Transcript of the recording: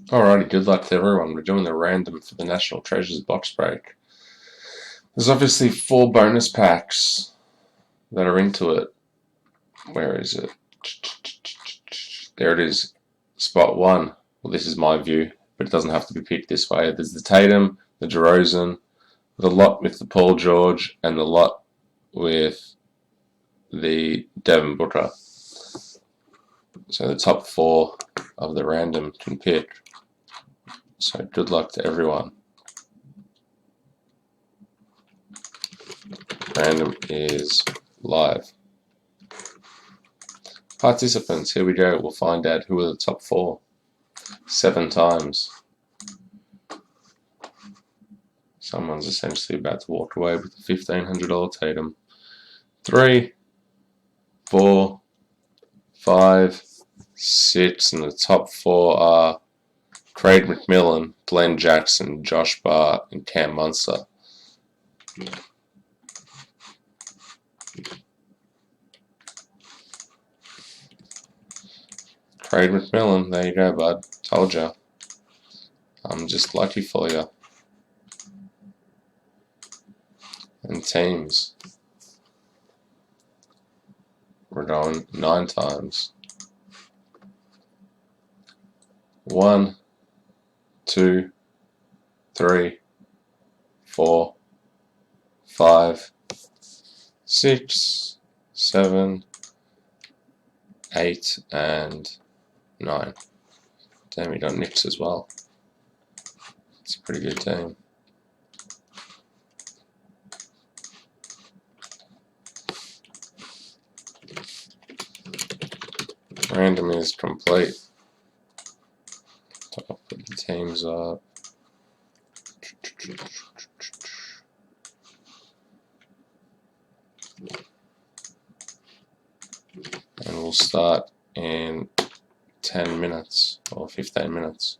Alrighty, good luck to everyone. We're doing the random for the National Treasures box break. There's obviously 4 bonus packs that are into it. Where is it? There it is. Spot 1. Well, this is my view, but it doesn't have to be picked this way. There's the Tatum, the DeRozan, the lot with the Paul George, and the lot with the Devin Booker. So the top 4 of the random can pick. So good luck to everyone. Random is live. Participants, here we go. We'll find out who are the top 4. 7 times. Someone's essentially about to walk away with a $1,500 Tatum. 3, 4, 5, 6, and the top 4 are Craig McMillan, Glenn Jackson, Josh Barr, and Cam Munster. Craig McMillan, there you go, bud. Told ya. I'm just lucky for ya. And teams. We're going 9 times. 1, 2, 3, 4, 5, 6, 7, 8, and 9. Damn, we got Knicks as well. It's a pretty good team. Random is complete. I'll put the teams up. And we'll start in 10 minutes or 15 minutes.